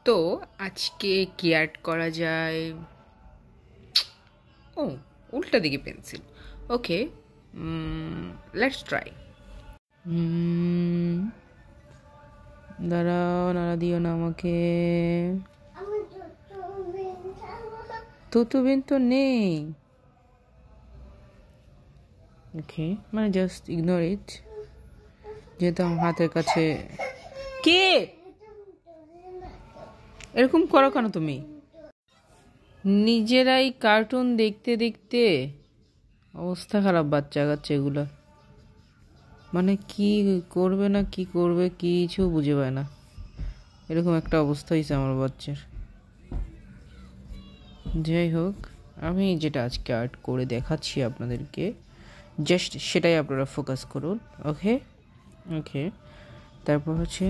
তো আজকে কি আর্ট করা যায়? ও, উল্টা দিকে পেন্সিল। Okay, let's try. দাঁড়াও, নাড়া দিও না আমাকে। তুতুবিন তো নেই। ওকে, মানে জাস্ট ইগনোর ইট, যেহেতু আমার হাতের কাছে। কে এরকম করো কেন তুমি? নিজেরাই কার্টুন দেখতে দেখতে অবস্থা খারাপ বাচ্চা কাচ্চা এগুলো, মানে কি করবে না কি করবে কিছু বুঝে পায় না, এরকম একটা অবস্থা হয়েছে আমার বাচ্চার। যাই হোক, আমি যেটা আজকে আর্ট করে দেখাচ্ছি আপনাদেরকে, জাস্ট সেটাই আপনারা ফোকাস করুন। ওকে ওকে, তারপর হচ্ছে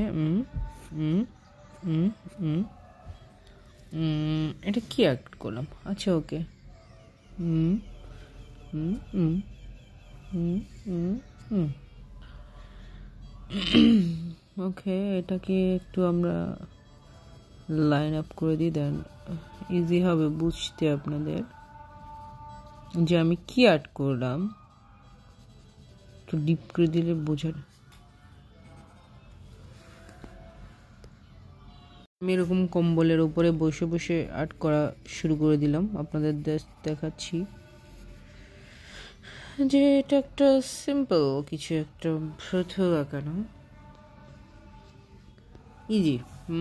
এটা কি আর্ট করলাম? আচ্ছা ওকে, ওকে, এটাকে একটু আমরা লাইন আপ করে দিই, দেন ইজি হবে বুঝতে আপনাদের যে আমি কি আর্ট করলাম। একটু ডিপ করে দিলে বোঝার। আমি এরকম কম্বলের উপরে বসে বসে আর্ট করা শুরু করে দিলাম, আপনাদের দেখাচ্ছি যে এটা একটা সিম্পল কিছু একটা প্রথম আঁকানো, ইজি,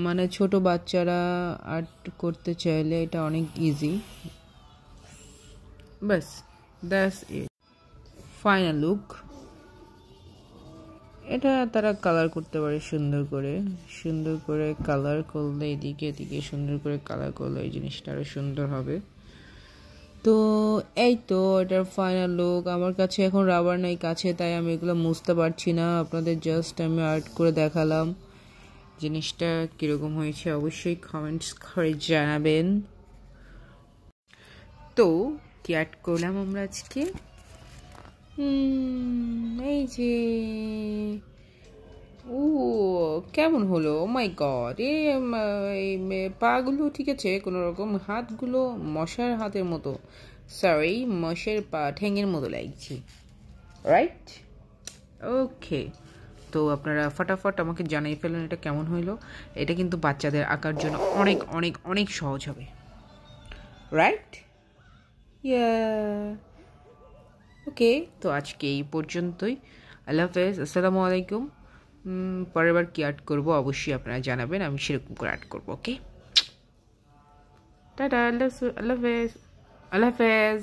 মানে ছোট বাচ্চারা আর্ট করতে চাইলে এটা অনেক easy. Bus, that's it, final look. এটা তারা কালার করতে পারে সুন্দর করে কালার করলে, এদিকে এদিকে সুন্দর করে কালার করলে এই জিনিসটা আরো সুন্দর হবে। তো এই তো এটার ফাইনাল লুক। আমার কাছে এখন রাবার নাই কাছে, তাই আমি এগুলো মুছতে পারছি না, আপনাদের জাস্ট আমি আর্ট করে দেখালাম। জিনিসটা কীরকম হয়েছে অবশ্যই কমেন্টস করে জানাবেন। তো কি আর্ট করলাম আমরা আজকে? এই যে, ও কেমন হলো? ও মাই গড, এই পাগুলো ঠিক আছে কোনো রকম, হাতগুলো মশার হাতের মতো, সরি মশের পা ঠ্যাঙের মতো লাগছে, রাইট? ওকে, তো আপনারা ফটাফট আমাকে জানিয়ে ফেলেন এটা কেমন হইলো। এটা কিন্তু বাচ্চাদের আঁকার জন্য অনেক অনেক অনেক সহজ হবে, রাইট? ইয়া, ওকে, তো আজকে এই পর্যন্তই। আল্লাহ হাফেজ, আসসালামু আলাইকুম। পরের বার কি আর্ট করবো অবশ্যই আপনারা জানাবেন, আমি সেরকম করে আর্ট করবো। ওকে, টাটা, আল্লাহ হাফেজ, আল্লাহ হাফেজ।